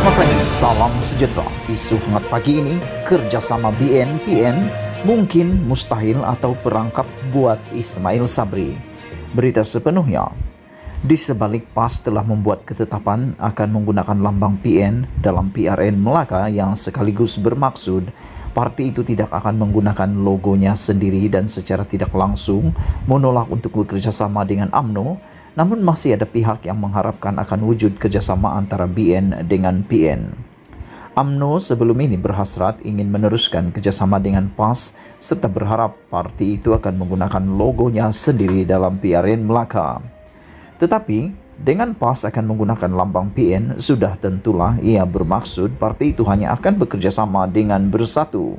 Makanya salam sejahtera. Isu hangat pagi ini, kerjasama BN-PN mungkin mustahil atau perangkap buat Ismail Sabri. Berita sepenuhnya. Di sebalik PAS telah membuat ketetapan akan menggunakan lambang PN dalam PRN Melaka yang sekaligus bermaksud parti itu tidak akan menggunakan logonya sendiri dan secara tidak langsung menolak untuk bekerja sama dengan UMNO, namun masih ada pihak yang mengharapkan akan wujud kerjasama antara BN dengan PN. UMNO sebelum ini berhasrat ingin meneruskan kerjasama dengan PAS serta berharap parti itu akan menggunakan logonya sendiri dalam PRN Melaka. Tetapi, dengan PAS akan menggunakan lambang PN, sudah tentulah ia bermaksud parti itu hanya akan bekerja sama dengan Bersatu.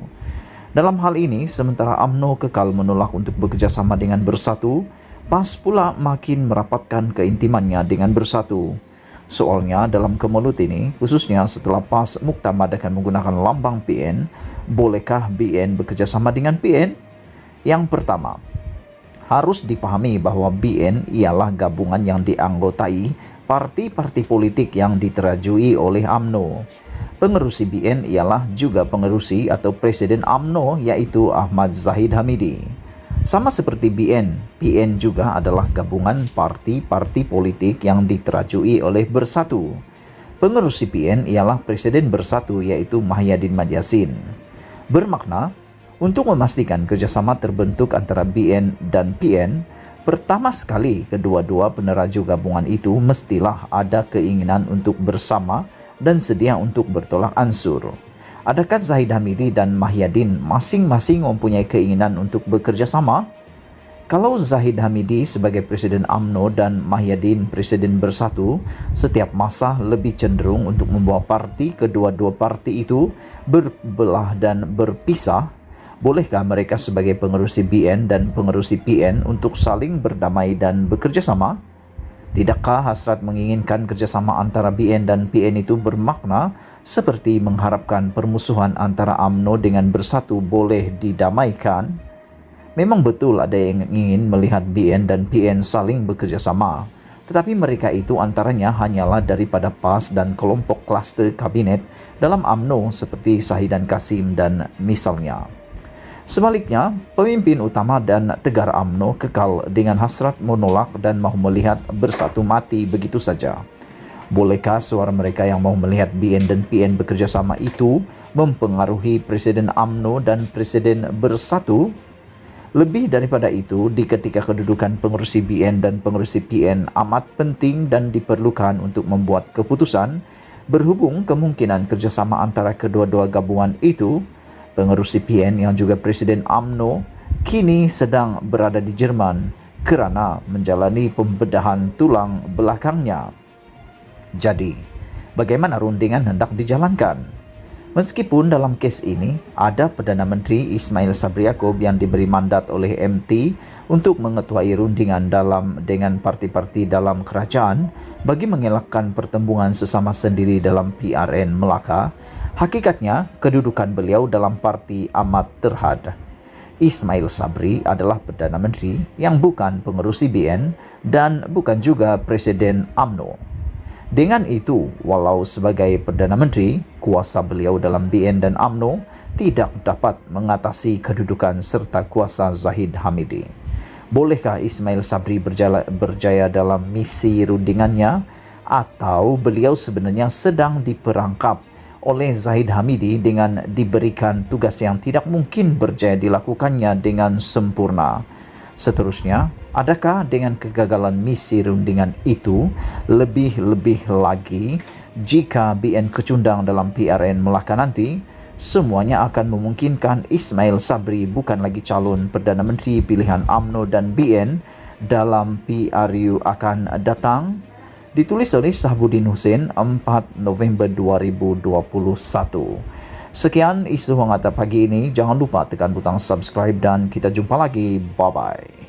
Dalam hal ini, sementara UMNO kekal menolak untuk bekerja sama dengan Bersatu, PAS pula makin merapatkan keintimannya dengan Bersatu. Soalnya dalam kemelut ini, khususnya setelah PAS muktamad akan menggunakan lambang PN, bolehkah BN bekerja sama dengan PN? Yang pertama, harus difahami bahwa BN ialah gabungan yang dianggotai parti-parti politik yang diterajui oleh UMNO. Pengerusi BN ialah juga pengerusi atau presiden UMNO yaitu Ahmad Zahid Hamidi. Sama seperti BN, PN juga adalah gabungan parti-parti politik yang diterajui oleh Bersatu. Pengerusi PN ialah presiden Bersatu yaitu Mahyadin Madyasin. Bermakna, untuk memastikan kerjasama terbentuk antara BN dan PN, pertama sekali kedua-dua peneraju gabungan itu mestilah ada keinginan untuk bersama dan sedia untuk bertolak ansur. Adakah Zahid Hamidi dan Mahyadin masing-masing mempunyai keinginan untuk bekerja sama? Kalau Zahid Hamidi sebagai Presiden UMNO dan Mahyadin Presiden Bersatu, setiap masa lebih cenderung untuk membawa parti kedua-dua parti itu berbelah dan berpisah. Bolehkah mereka sebagai pengerusi BN dan pengerusi PN untuk saling berdamai dan bekerja sama? Tidakkah hasrat menginginkan kerjasama antara BN dan PN itu bermakna seperti mengharapkan permusuhan antara UMNO dengan Bersatu boleh didamaikan? Memang betul ada yang ingin melihat BN dan PN saling bekerja sama, tetapi mereka itu antaranya hanyalah daripada PAS dan kelompok klaster kabinet dalam UMNO seperti Sahidan Kasim dan misalnya. Sebaliknya, pemimpin utama dan tegar UMNO kekal dengan hasrat menolak dan mau melihat Bersatu mati begitu saja. Bolehkah suara mereka yang mau melihat BN dan PN bekerja sama itu mempengaruhi Presiden UMNO dan Presiden Bersatu? Lebih daripada itu, di ketika kedudukan pengerusi BN dan pengerusi PN amat penting dan diperlukan untuk membuat keputusan, berhubung kemungkinan kerjasama antara kedua-dua gabungan itu, pengerusi PN yang juga Presiden UMNO kini sedang berada di Jerman kerana menjalani pembedahan tulang belakangnya. Jadi, bagaimana rundingan hendak dijalankan? Meskipun dalam kes ini ada Perdana Menteri Ismail Sabri Yaakob yang diberi mandat oleh MT untuk mengetuai rundingan dengan parti-parti dalam kerajaan bagi mengelakkan pertembungan sesama sendiri dalam PRN Melaka, hakikatnya kedudukan beliau dalam parti amat terhad. Ismail Sabri adalah Perdana Menteri yang bukan pengerusi BN dan bukan juga Presiden UMNO. Dengan itu, walau sebagai Perdana Menteri, kuasa beliau dalam BN dan UMNO tidak dapat mengatasi kedudukan serta kuasa Zahid Hamidi. Bolehkah Ismail Sabri berjaya dalam misi rundingannya, atau beliau sebenarnya sedang diperangkap oleh Zahid Hamidi dengan diberikan tugas yang tidak mungkin berjaya dilakukannya dengan sempurna? Seterusnya, adakah dengan kegagalan misi rundingan itu lebih-lebih lagi jika BN kecundang dalam PRN Melaka nanti, semuanya akan memungkinkan Ismail Sabri bukan lagi calon Perdana Menteri pilihan UMNO dan BN dalam PRU akan datang? Ditulis oleh Sahbudin Hussein 4 November 2021. Sekian isu hangat pagi ini. Jangan lupa tekan butang subscribe dan kita jumpa lagi. Bye-bye.